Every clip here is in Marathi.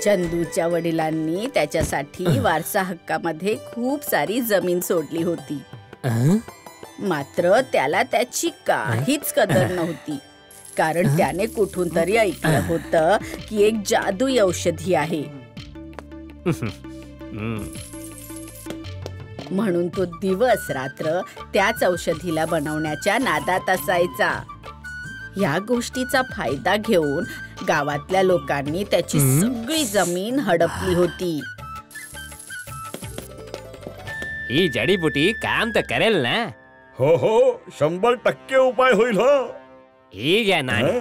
चंदूच्या वडिलांनी त्याच्यासाठी वारसा हक्कामध्ये खूप सारी जमीन सोडली होती, मात्र त्याला त्याची काहीच कदर नव्हती, कारण त्याने कुठून तरी ऐकलं होतं की एक जादुई औषधी आहे. म्हणून तो दिवस रात्र त्याच औषधीला बनवण्याच्या नादात असायचा. या गोष्टीचा फायदा घेऊन गावातल्या लोकांनी त्याची सगळी जमीन हडपली होती. ही जडीबुटी काम तर करेल ना? हो हो, 100% उपाय होईल. हो, ही घ्या नाणी.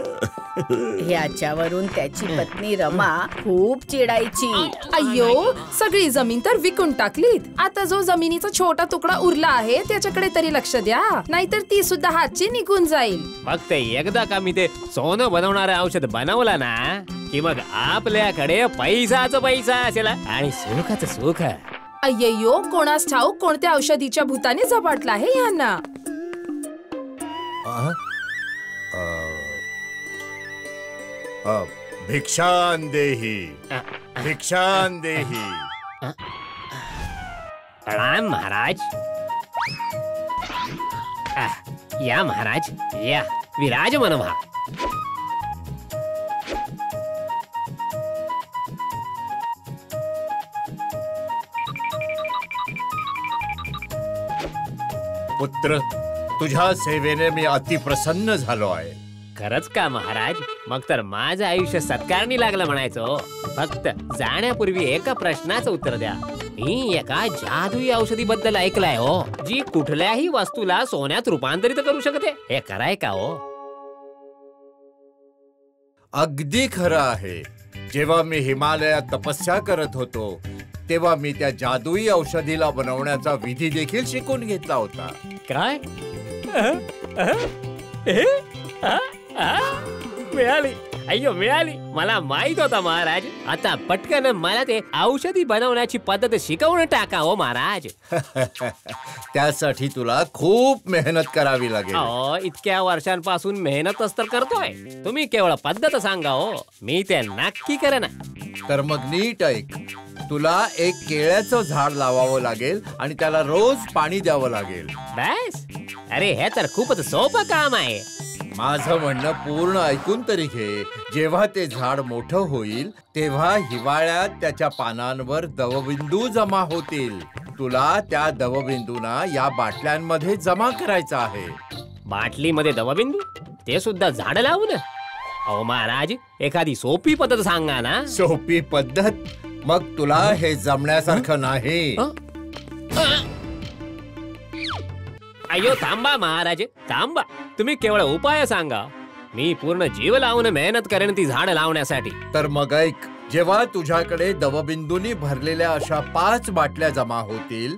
ह्याच्यावरून त्याची पत्नी रमा खूप चिडायची. अय्यो, सगळी जमीन तर विकून टाकलीत. आता जो जमिनीचा छोटा तुकडा उरला आहे त्याच्याकडे तरी लक्ष द्या, नाहीतर ती सुद्धा हातची निघून जाईल. फक्त एकदा का मी ते सोनं बनवणारं औषध बनवलं ना की मग आपल्याकडे पैसाच पैसा असेल आणि सुखाचं सुख. अय्यो, कोणास ठाऊक कोणत्या औषधीच्या भूताने झपाटला आहे यांना. भिक्षान देही, भिक्षान देही. प्रणाम महाराज. या महाराज या, विराजमान व्हा. पुत्र, तुझ्या सेवेने मी अतिप्रसन्न झालो आहे. खरंच का महाराज? मग तर माझं आयुष्य सत्कारणी लागलं म्हणायचं. फक्त जाण्यापूर्वी एका प्रश्नाचं उत्तर द्या. मी एका जादुई औषधी बद्दल ऐकलंय हो, जी कुठल्याही वस्तूला सोन्यात रूपांतरित करू शकते. हे खरंय का हो? अगदी खरं आहे. जेव्हा मी हिमालयात तपस्या करत होतो तेव्हा मी त्या जादुई औषधीला बनवण्याचा विधी देखील शिकून घेतला होता. काय? मिळाली. अय्यो, मिळाली. मला माहित होता महाराज. आता पटकन मला ते औषधी बनवण्याची पद्धत शिकवून टाका हो महाराज. त्यासाठी तुला खूप मेहनत करावी लागेल. इतक्या वर्षांपासून मेहनतच तर करतोय. तुम्ही केवळ पद्धत सांगा हो, मी ते नक्की करेन. तर मग नीट ऐक. तुला एक केळ्याचं झाड लावावं लागेल आणि त्याला रोज पाणी द्यावं लागेल. बस? अरे, हे तर खूपच सोपं काम आहे. माझं म्हणणं पूर्ण ऐकून तरी घे. जेव्हा ते झाड मोठं होईल तेव्हा हिवाळ्यात त्याच्या पानांवर दवबिंदू जमा होतील. तुला त्या दवबिंदूंना या बाटल्यांमध्ये जमा करायचं आहे. बाटलीमध्ये दवबिंदू? ते सुद्धा झाड लावून? अहो महाराज, एखादी सोपी पद्धत सांगा ना. सोपी पद्धत? मग तुला हे जमण्यासारखं नाही. अय्यो, थांबा महाराज, थांबा. तुम्ही केवळ उपाय सांगा. मी पूर्ण जीव लावून मेहनत करेन ती झाड लावण्यासाठी. तर मग ऐक. जेव्हा तुझ्याकडे दवबिंदूंनी भरलेल्या अशा 5 बाटल्या जमा होतील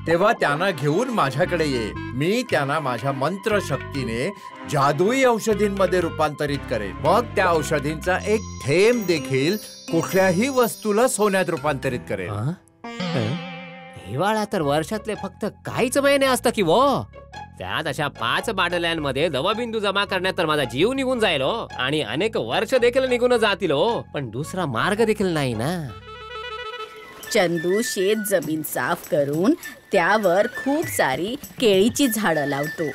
तेव्हा त्यांना घेऊन माझ्याकडे ये. मी त्यांना माझ्या मंत्र शक्तीने जादुई औषधींमध्ये रूपांतरित करेन. मग त्या औषधींचा एक थेंब देखील कुठल्याही वस्तूला सोन्यात रूपांतरित करेन. हिवाळा तर वर्षातले फक्त काहीच महिने असतं की वो. त्यात अशा 5 बाटल्यांमध्ये दवबिंदू जमा करण्यात तर माझा जीव निघून जाईल हो, आणि अनेक वर्ष देखील निघून जातील हो. पण दुसरा मार्ग देखील नाही ना. चंदू शेत जमीन साफ करून त्यावर खूप सारी केळीची झाडं लावतो.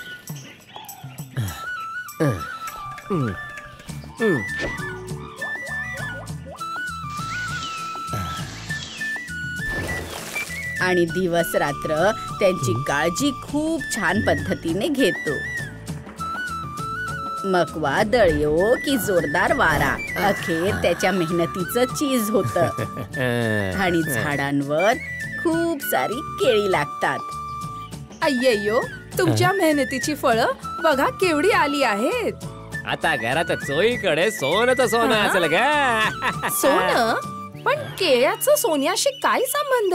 आणि दिवस रात्र त्यांची काळजी खूप छान पद्धतीने घेतो. मग वादळ येवो की जोरदार वारा, अखेर त्याच्या मेहनतीचं चीज होतं. आणि झाडांवर खूप सारी केळी लागतात. अय्यो, तुमच्या मेहनतीची फळं बघा केवढी आली आहेत. आता घरात चोहीकडे सोनच सोनं असेल ग. सोनं? पण केळ्याचं सोन्याशी काय संबंध?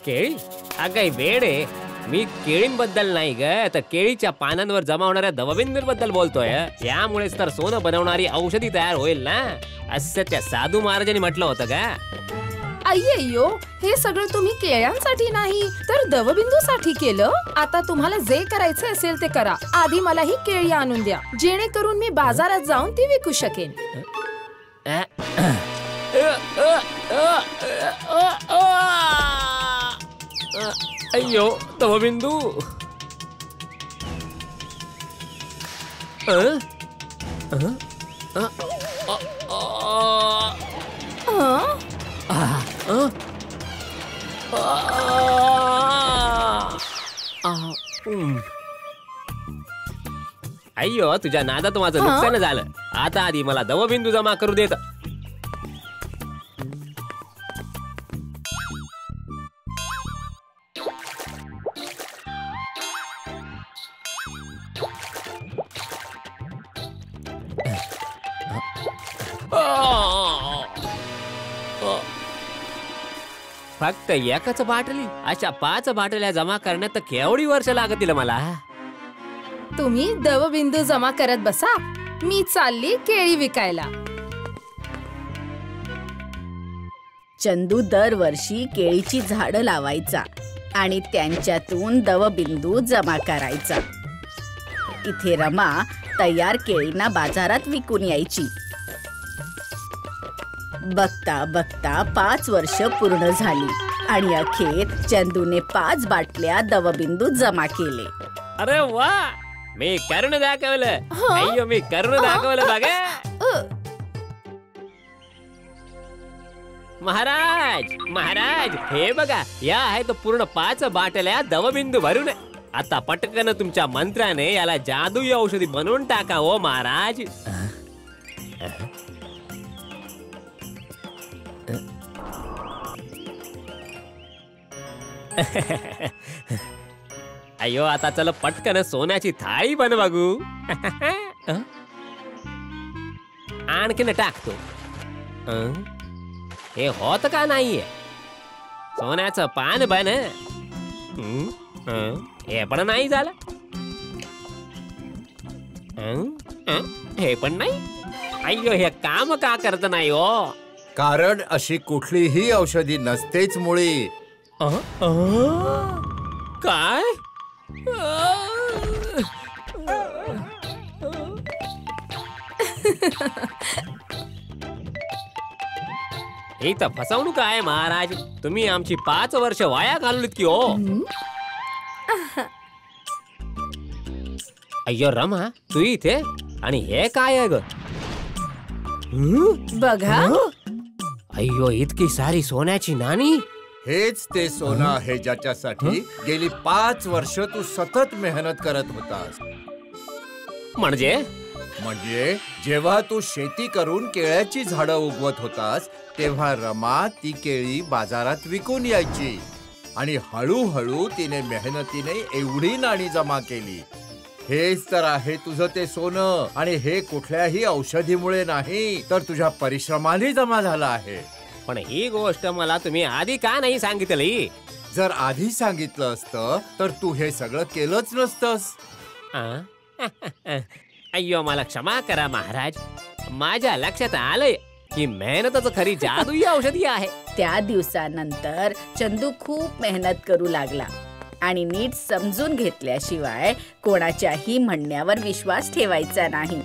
केळी? अगं वेडे, मी केळींबद्दल नाही ग, तर केळीच्या पानांवर जमा होणाऱ्या दवबिंदूंबद्दल बोलतोय. यामुळेच तर सोनं बनवणारी औषधी तयार होईल ना, असं त्या साधू महाराजांनी म्हटलं होतं का. अय्यो, हे सगळं तुम्ही केळ्यांसाठी नाही तर दवबिंदूसाठी केलं. आता तुम्हाला जे करायचं असेल ते करा. आधी मला ही केळी आणून द्या, जेणेकरून मी बाजारात जाऊन ती विकू शकेन. अय्यो दवबिंदू. अय्यो तुझ्या नादात माझं नुकसान झालं. आता आधी मला दवबिंदू जमा करू देत. फक्त एकच बाटली, अशा 5 बाटल्या जमा करण्यात केवढी वर्ष लागतील मला. तुम्ही दवबिंदू जमा करत बसा, मी चालली केळी विकायला. चंदू दरवर्षी केळीची झाडं लावायचा आणि त्यांच्यातून दवबिंदू जमा करायचा. इथे रमा तयार केळींना बाजारात विकून यायची. बघता बघता 5 वर्ष पूर्ण झाली आणि अखेर चंदूने 5 बाटल्या दवबिंदू जमा केले. अरे वा, मी करून दाखवलं. अय्यो मी करून दाखवलं बघा. महाराज महाराज, हे बघा, या आहेत पूर्ण 5 बाटल्या दवबिंदू भरून. आता पटकन तुमच्या मंत्राने याला जादुई औषधी बनवून टाका हो महाराज. अय्यो आता चल पटकन सोन्याची थाळी बन बघू. आणखीन टाकतो. हे होत का नाहीये? सोन्याचं पान बन. हे पण नाही झालं. हे पण नाही. अय्यो हे काम का करत नाही हो? कारण अशी कुठलीही औषधी नसतेच मुळी. काय? ही तर फसवणूक आहे महाराज. तुम्ही आमची 5 वर्ष वाया घालवलीत की हो. अय्यो रमा, तू इथे आणि हे काय आहे ग? बघा. अय्यो इतकी सारी सोन्याची नाणी. हेच ते सोनं आहे ज्याच्यासाठी गेली 5 वर्ष तू सतत मेहनत करत होतास. म्हणजे जेव्हा तू शेती करून केळ्याची झाडं उगवत होतास तेव्हा रमा ती केळी बाजारात विकून यायची आणि हळूहळू तिने मेहनतीने एवढी नाणी जमा केली. हेच तर आहे तुझं ते सोनं. आणि हे कुठल्याही औषधीमुळे नाही तर तुझ्या परिश्रमाने जमा झालं आहे. पण ही गोष्ट मला तुम्ही आधी का नाही सांगितली? जर आधी सांगितलं असतं तर तू हे सगळं केलंच नसतंस. अय्यो मला क्षमा करा महाराज. माझ्या लक्षात आलंय की मेहनतच खरी जादुई औषधी आहे. त्या दिवसानंतर चंदू खूप मेहनत करू लागला आणि नीट समजून घेतल्याशिवाय कोणाच्याही म्हणण्यावर विश्वास ठेवायचा नाही.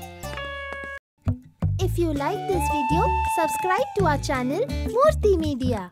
If you like this video, subscribe to our channel Murthy Media.